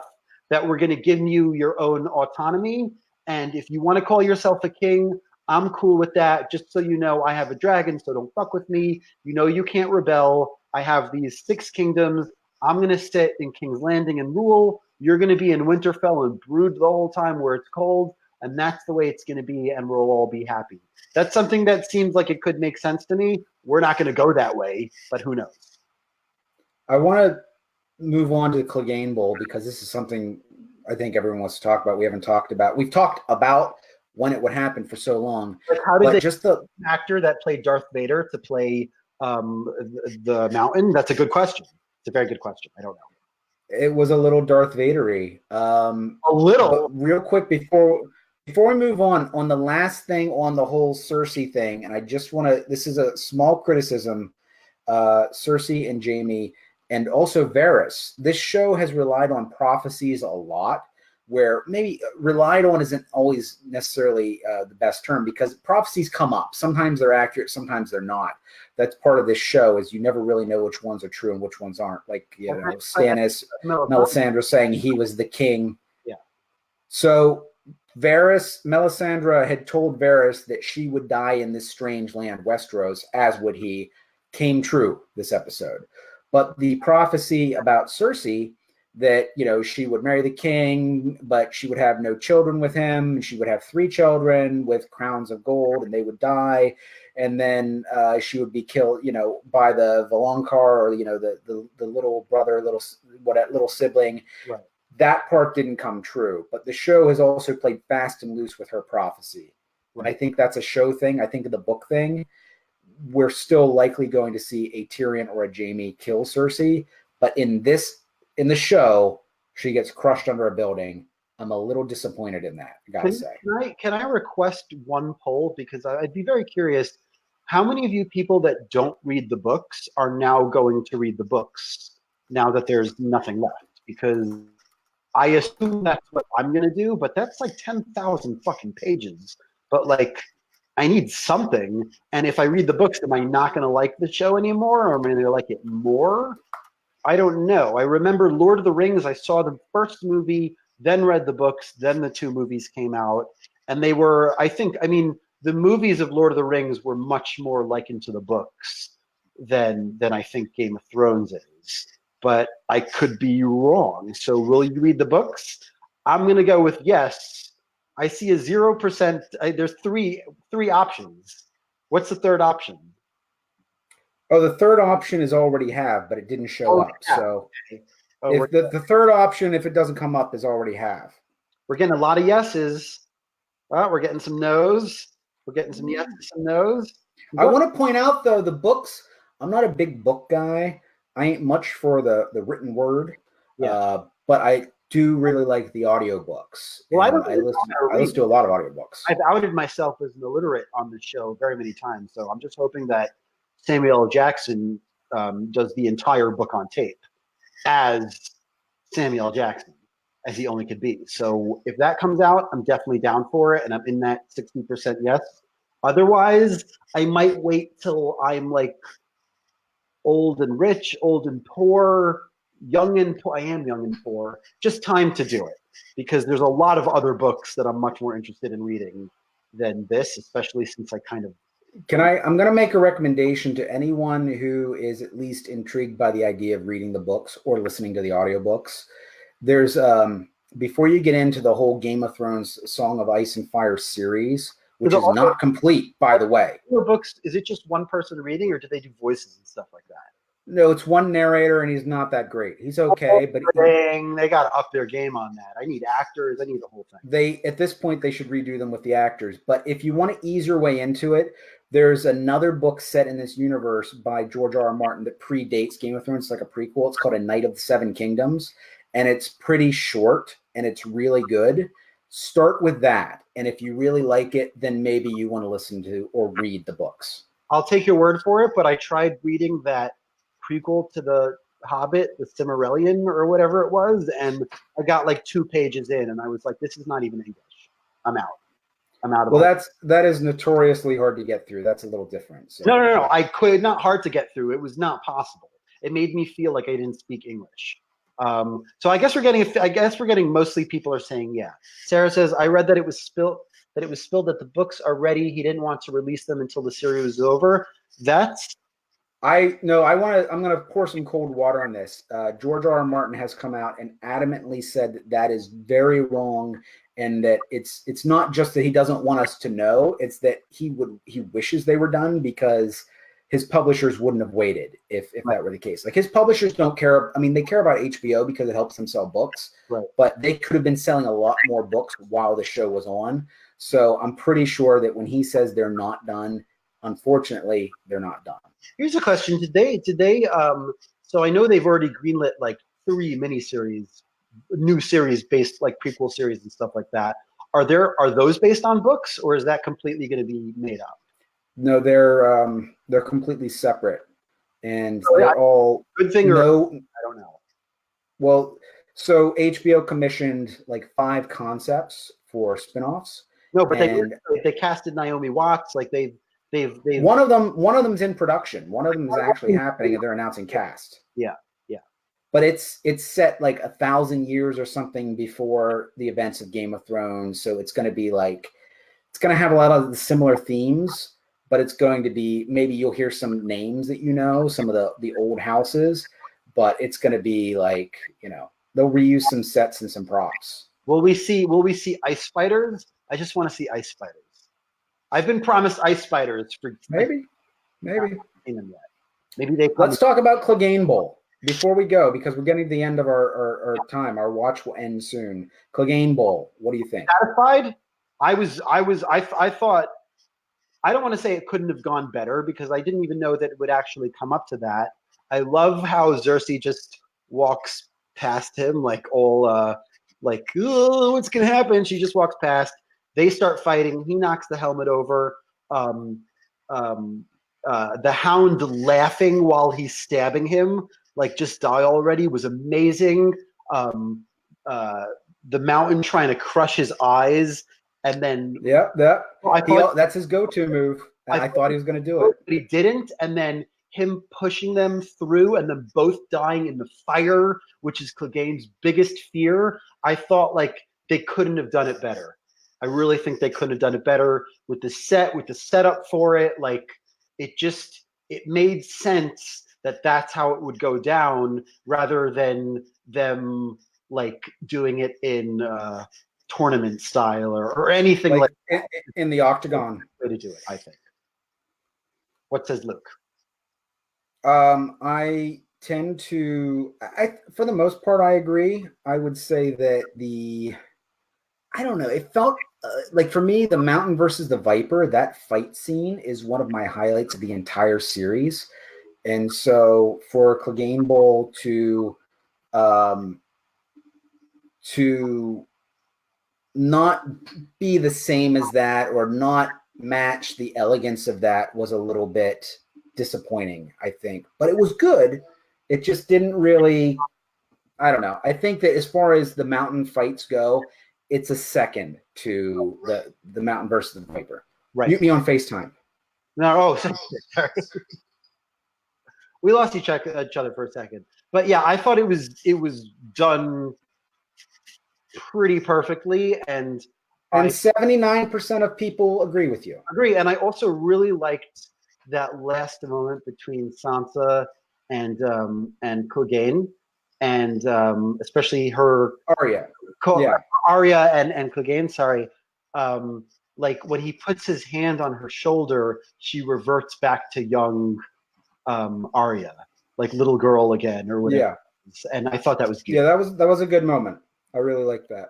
that we're going to give you your own autonomy. And if you want to call yourself a king, I'm cool with that. Just so you know, I have a dragon, so don't fuck with me. You can't rebel. I have these 6 kingdoms. I'm going to sit in King's Landing and rule. You're going to be in Winterfell and brood the whole time where it's cold. And that's the way it's going to be, and we'll all be happy. That's something that seems like it could make sense to me. We're not going to go that way, but who knows? I want to move on to the Clegane Bowl, because this is something I think everyone wants to talk about. We haven't talked about. We've talked about when it would happen for so long. Like, how did the actor that played Darth Vader to play the Mountain? That's a good question. It's a very good question. I don't know. It was a little Darth Vader-y. A little. Real quick before we move on the last thing on the whole Cersei thing, and I just want to. This is a small criticism. Cersei and Jaime. And also Varys. This show has relied on prophecies a lot, where maybe relied on isn't always necessarily the best term, because prophecies come up. Sometimes they're accurate, sometimes they're not. That's part of this show, is you never really know which ones are true and which ones aren't. Like, Stannis, Melisandre saying he was the king. Yeah. So Melisandre had told Varys that she would die in this strange land, Westeros, as would he. Came true this episode. But the prophecy about Cersei, that, she would marry the king, but she would have no children with him, and she would have 3 children with crowns of gold, and they would die, and then she would be killed, by the Valonqar, or the little brother, little sibling. Right. That part didn't come true, but the show has also played fast and loose with her prophecy. Right. And I think that's a show thing. I think of the book thing. We're still likely going to see a Tyrion or a Jaime kill Cersei, but in the show, she gets crushed under a building. I'm a little disappointed in that, I gotta say. Can I request one poll, because I'd be very curious. how many of you people that don't read the books are now going to read the books now that there's nothing left? Because I assume that's what I'm going to do, but that's like 10,000 fucking pages. But like, I need something. And if I read the books, am I not going to like the show anymore? Or am I going to like it more? I don't know. I remember Lord of the Rings. I saw the first movie, then read the books, then the two movies came out. And they were, I mean, the movies of Lord of the Rings were much more likened to the books than I think Game of Thrones is. But I could be wrong. So will you read the books? I'm going to go with yes. I see a 0%. There's three options. What's the third option? Oh, the third option is already have, but it didn't show up. Yeah. So if the third option, if it doesn't come up, is already have. We're getting a lot of yeses. Well, we're getting some no's. We're getting some yeses, some no's. I want to point out, though, the books, I'm not a big book guy. I ain't much for the written word, but I do really like the audiobooks. Well, I listen to a lot of audiobooks. I've outed myself as an illiterate on the show very many times, so I'm just hoping that Samuel L. Jackson does the entire book on tape as Samuel L. Jackson, as he only could be. So if that comes out, I'm definitely down for it, and I'm in that 60% yes. Otherwise, I might wait till I'm like old and rich, old and poor, young and poor. I am young and poor. Just time to do it, because there's a lot of other books that I'm much more interested in reading than this, especially since I kind of. I'm going to make a recommendation to anyone who is at least intrigued by the idea of reading the books or listening to the audiobooks. There's before you get into the whole Game of Thrones Song of Ice and Fire series, which is not complete, by the way. Books, is it just one person reading, or do they do voices and stuff like that? No, it's one narrator, and he's not that great. He's okay, but they got to up their game on that. I need actors. I need the whole thing. At this point, they should redo them with the actors. But if you want to ease your way into it, there's another book set in this universe by George R.R. Martin that predates Game of Thrones. It's like a prequel. It's called A Knight of the Seven Kingdoms, and it's pretty short, and it's really good. Start with that, and if you really like it, then maybe you want to listen to or read the books. I'll take your word for it, but I tried reading that prequel to the Hobbit, the Silmarillion or whatever it was, and I got like 2 pages in, and I was like, "This is not even English. I'm out. I'm out of." Well, that is notoriously hard to get through. That's a little different. So. No. I could not hard to get through. It was not possible. It made me feel like I didn't speak English. So I guess we're getting mostly people are saying yeah. Sarah says, I read that it was spilled that the books are ready. He didn't want to release them until the series was over. I'm going to pour some cold water on this. George R.R. Martin has come out and adamantly said that is very wrong, and that it's not just that he doesn't want us to know, it's that he wishes they were done, because his publishers wouldn't have waited if that were the case. Like, his publishers don't care. I mean, they care about HBO because it helps them sell books, right? But they could have been selling a lot more books while the show was on. So I'm pretty sure that when he says they're not done, unfortunately, they're not done. Here's a question: Did they? So I know they've already greenlit like 3 miniseries, new series based, like prequel series and stuff like that. Are those based on books, or is that completely going to be made up? No, they're completely separate, and they're all good thing. I don't know. Well, so HBO commissioned like 5 concepts for spinoffs. No, but they casted Naomi Watts. Like they've one of them's in production. One of them is actually happening, and they're announcing cast. Yeah. But it's set like 1,000 years or something before the events of Game of Thrones. So it's going to be like, it's going to have a lot of the similar themes, but it's going to be, maybe you'll hear some names that some of the old houses, but it's going to be like, they'll reuse some sets and some props. Will we see ice spiders? I just want to see ice spiders. I've been promised ice spiders for maybe. I haven't seen them yet. Maybe they. Let's talk about Clegane Bowl before we go, because we're getting to the end of our time. Our watch will end soon. Clegane Bowl. What do you think? Satisfied? I thought. I don't want to say it couldn't have gone better, because I didn't even know that it would actually come up to that. I love how Cersei just walks past him like all like, oh, what's gonna happen? She just walks past. They start fighting. He knocks the helmet over. the Hound laughing while he's stabbing him, like just die already, was amazing. Um, the Mountain trying to crush his eyes, and then that's his go-to move. I thought he was going to do it, but he didn't. And then him pushing them through, and them both dying in the fire, which is Clegane's biggest fear. I thought like they couldn't have done it better. I really think they couldn't have done it better with the setup for it. Like it made sense that that's how it would go down, rather than them like doing it in tournament style or anything like in the octagon. Way to do it, I think. What says Luke? I tend to, for the most part, I agree. I would say that I don't know, it felt like for me, the Mountain versus the Viper, that fight scene is one of my highlights of the entire series. And so for Clegane Bowl to not be the same as that, or not match the elegance of that, was a little bit disappointing, I think. But it was good. It just didn't really, I don't know. I think that as far as the Mountain fights go, it's a second to the Mountain versus the Viper. Right. Mute me on FaceTime. No, sorry. We lost each other for a second. But yeah, I thought it was done pretty perfectly, and 79% of people agree with you. Agree, and I also really liked that last moment between Sansa and Clegane, and especially her Arya and Clegane. Sorry, like when he puts his hand on her shoulder, she reverts back to young Arya, like little girl again, or whatever. Yeah. And I thought that was good. Yeah, that was a good moment. I really liked that.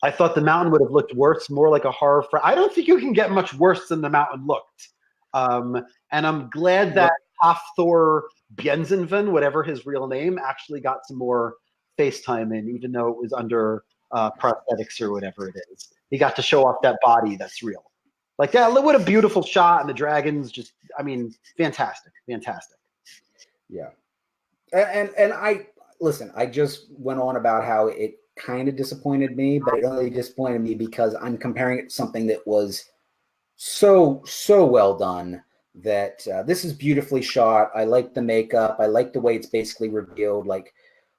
I thought the Mountain would have looked worse, more like a horror. I don't think you can get much worse than the Mountain looked. And I'm glad that Hafthor Bjensenven, whatever his real name, actually got some more FaceTime in, even though it was under prosthetics or whatever it is. He got to show off that body that's real. Like that, what a beautiful shot, and the dragons just, I mean, fantastic. Yeah. And I just went on about how it kind of disappointed me, but it only disappointed me because I'm comparing it to something that was so well done. That this is beautifully shot. I like the makeup. I like the way it's basically revealed. Like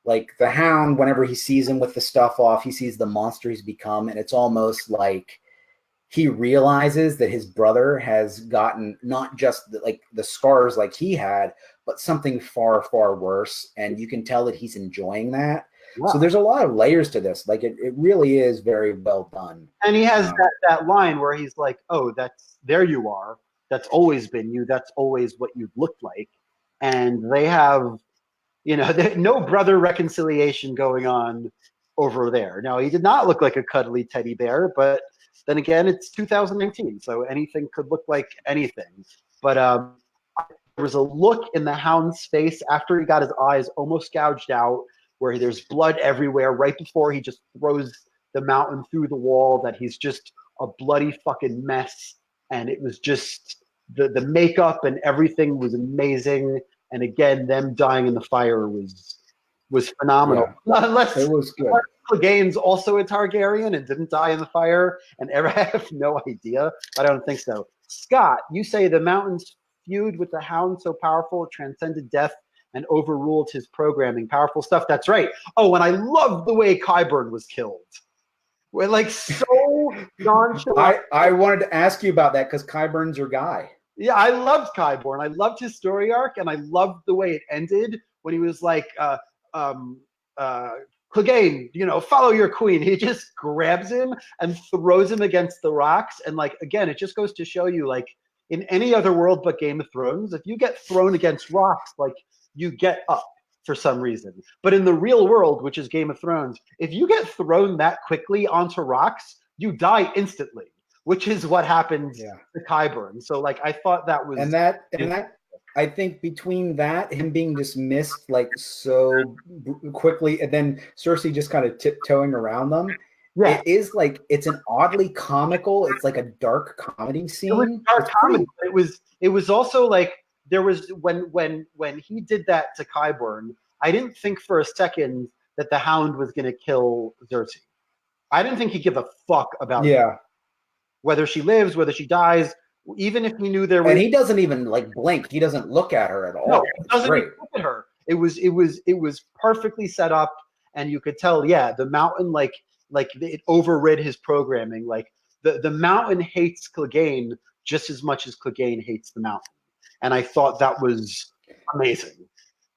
the Hound, whenever he sees him with the stuff off, he sees the monster he's become, and it's almost like he realizes that his brother has gotten not just the scars like he had, but something far, far worse. And you can tell that he's enjoying that. Wow. So there's a lot of layers to this. Like it really is very well done. And he has that line where he's like, "Oh, there you are. That's always been you. That's always what you've looked like." And they have, no brother reconciliation going on over there. Now, he did not look like a cuddly teddy bear, but then again, it's 2019, so anything could look like anything. But there was a look in the Hound's face after he got his eyes almost gouged out, where there's blood everywhere right before he just throws the Mountain through the wall, that he's just a bloody fucking mess. And it was just the makeup and everything was amazing. And again, them dying in the fire was phenomenal. Yeah, unless it was good. Clegane's also a Targaryen and didn't die in the fire, and I have no idea. I don't think so. Scott, you say the Mountain's feud with the Hound so powerful it transcended death and overruled his programming. Powerful stuff. That's right. Oh, and I love the way Qyburn was killed. We're like so nonchalant. I wanted to ask you about that because Qyburn's your guy. Yeah, I loved Qyburn. I loved his story arc, and I loved the way it ended when he was like, Clegane, follow your queen. He just grabs him and throws him against the rocks. And like, again, it just goes to show you, like, in any other world but Game of Thrones, if you get thrown against rocks, like, you get up for some reason. But in the real world, which is Game of Thrones, if you get thrown that quickly onto rocks, you die instantly, which is what happened to Qyburn. So like, I thought that was, and that I think between that, him being dismissed like so quickly, and then Cersei just kind of tiptoeing around them, it is like, it's an oddly comical, it's like a dark comedy scene. It was dark comedy, but it was also like, there was when he did that to Qyburn, I didn't think for a second that the Hound was going to kill Cersei. I didn't think he'd give a fuck about whether she lives, whether she dies, even if we knew there was. And he doesn't even like blink. He doesn't look at her at all. No, he doesn't even look at her. It was perfectly set up, and you could tell, the Mountain like it overrid his programming. Like the Mountain hates Clegane just as much as Clegane hates the Mountain, and I thought that was amazing.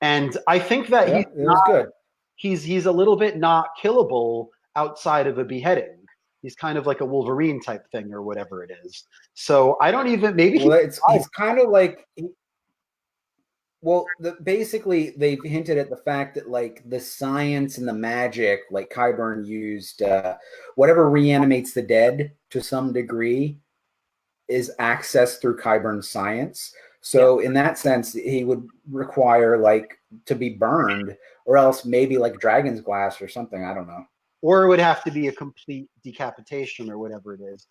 And I think that was good. He's a little bit not killable outside of a beheading. He's kind of like a Wolverine type thing or whatever it is. So I don't even he's kind of like. Well, basically, they've hinted at the fact that, like, the science and the magic, like Qyburn used, whatever reanimates the dead to some degree is accessed through Qyburn's science. So in that sense, he would require, like, to be burned, or else maybe like dragon's glass or something. I don't know. Or it would have to be a complete decapitation or whatever it is.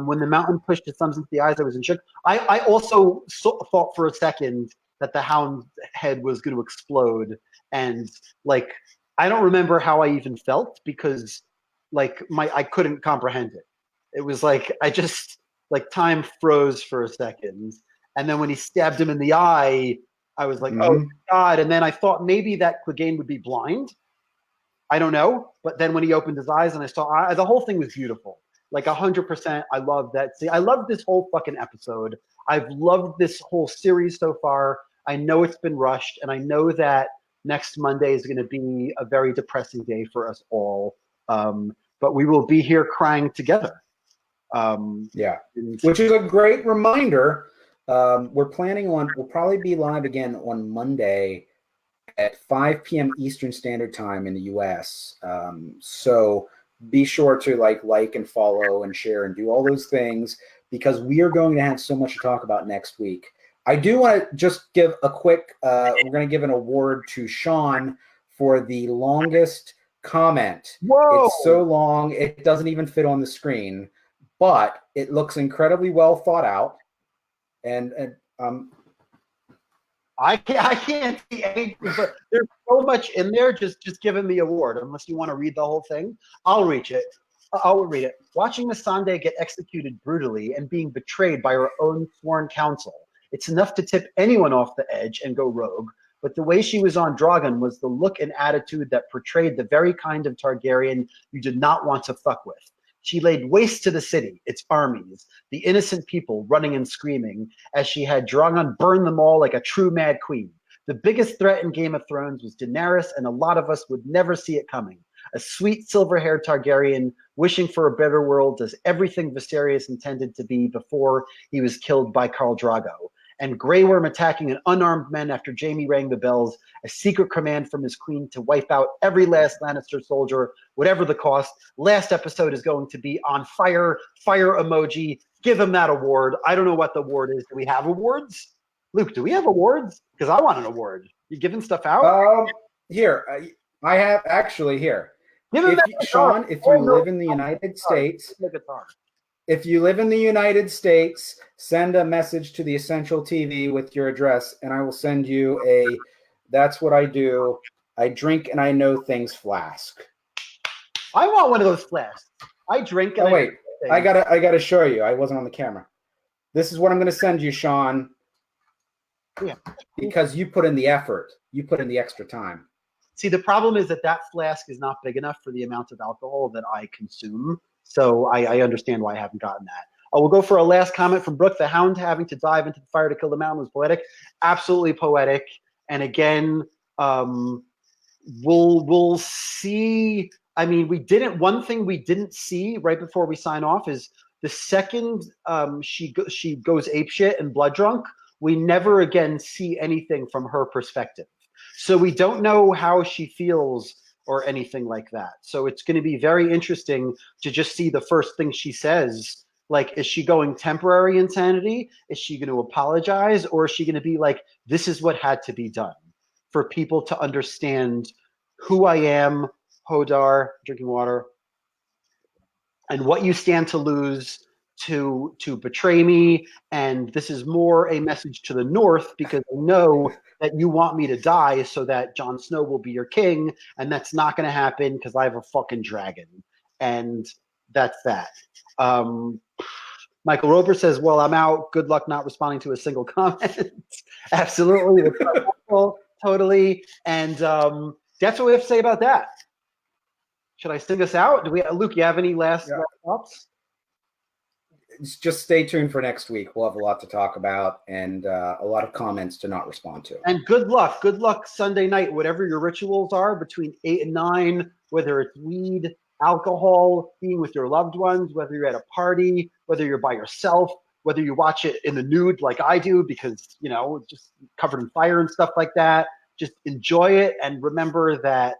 When the Mountain pushed his thumbs into the eyes, I was in shock. I also thought for a second that the Hound's head was going to explode, and like I don't remember how I even felt, because like I couldn't comprehend it. It was like I just like time froze for a second, and then when he stabbed him in the eye, I was like, oh God! And then I thought maybe that Clegane would be blind. I don't know, but then when he opened his eyes and I saw the whole thing was beautiful. Like 100%. I love that. See, I love this whole fucking episode. I've loved this whole series so far. I know it's been rushed, and I know that next Monday is going to be a very depressing day for us all. But we will be here crying together. Which is a great reminder. We'll probably be live again on Monday at 5 p.m. Eastern Standard Time in the U.S. So be sure to like and follow and share and do all those things, because we are going to have so much to talk about next week. I do want to just give a quick, we're going to give an award to Sean for the longest comment. Whoa! It's so long, it doesn't even fit on the screen, but it looks incredibly well thought out. And I can't see anything, but there's so much in there. Just give him the award, unless you want to read the whole thing. I'll read it. Watching Missandei get executed brutally and being betrayed by her own sworn counsel, it's enough to tip anyone off the edge and go rogue. But the way she was on Dragon was the look and attitude that portrayed the very kind of Targaryen you did not want to fuck with. She laid waste to the city, its armies, the innocent people running and screaming, as she had Drogon burn them all like a true mad queen. The biggest threat in Game of Thrones was Daenerys, and a lot of us would never see it coming. A sweet silver-haired Targaryen wishing for a better world, does everything Viserys intended to be before he was killed by Khal Drogo. And Grey Worm attacking an unarmed men after Jaime rang the bells, a secret command from his queen to wipe out every last Lannister soldier, whatever the cost. Last episode is going to be on fire emoji. Give him that award. I don't know what the award is. Do we have awards? Luke, do we have awards? Because I want an award. You giving stuff out? Here. I have actually here. Sean, if you live in the United States, if you live in the United States, send a message to the Essential TV with your address, and I will send you a "That's what I do. I drink and I know things" flask. I want one of those flasks. I drink. And wait, I gotta show you. I wasn't on the camera. This is what I'm going to send you, Sean. Yeah. Because you put in the effort. You put in the extra time. See, the problem is that flask is not big enough for the amount of alcohol that I consume. So I understand why I haven't gotten that. We'll go for a last comment from Brooke. The Hound having to dive into the fire to kill the Mountain was poetic. Absolutely poetic. And again, we'll see. I mean, one thing we didn't see right before we sign off is the second she goes apeshit and blood drunk, we never again see anything from her perspective. So we don't know how she feels or anything like that. So it's going to be very interesting to just see the first thing she says. Like, is she going temporary insanity? Is she going to apologize? Or is she going to be like, this is what had to be done for people to understand who I am, Hodar, drinking water, and what you stand to lose to betray me. And this is more a message to the North, because I know that you want me to die so that Jon Snow will be your king, and that's not going to happen because I have a fucking dragon. And that's that. Michael Roper says, well, I'm out. Good luck not responding to a single comment. Absolutely. Totally. And that's what we have to say about that. Should I sing us out? Luke, you have any last thoughts? Just stay tuned for next week. We'll have a lot to talk about and a lot of comments to not respond to. And good luck. Good luck Sunday night, whatever your rituals are between 8 and 9, whether it's weed, alcohol, being with your loved ones, whether you're at a party, whether you're by yourself, whether you watch it in the nude like I do because, you know, just covered in fire and stuff like that. Just enjoy it and remember that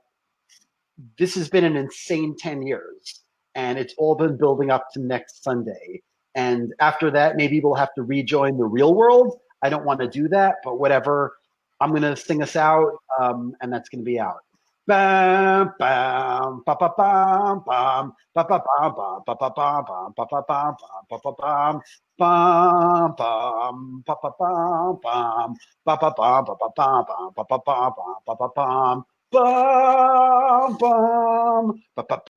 this has been an insane 10 years and it's all been building up to next Sunday. And after that, maybe we'll have to rejoin the real world. I don't want to do that, but whatever. I'm going to sing us out, and that's going to be out. Bam, bam, ba ba bam, bam, ba ba bam, bam, ba ba bam, bam, ba ba bam, bam, ba ba bam, bam, bam, ba ba bam, bam, ba ba bam, ba ba bam, bam, ba ba bam, bam, ba ba bam, bam, bam, ba ba.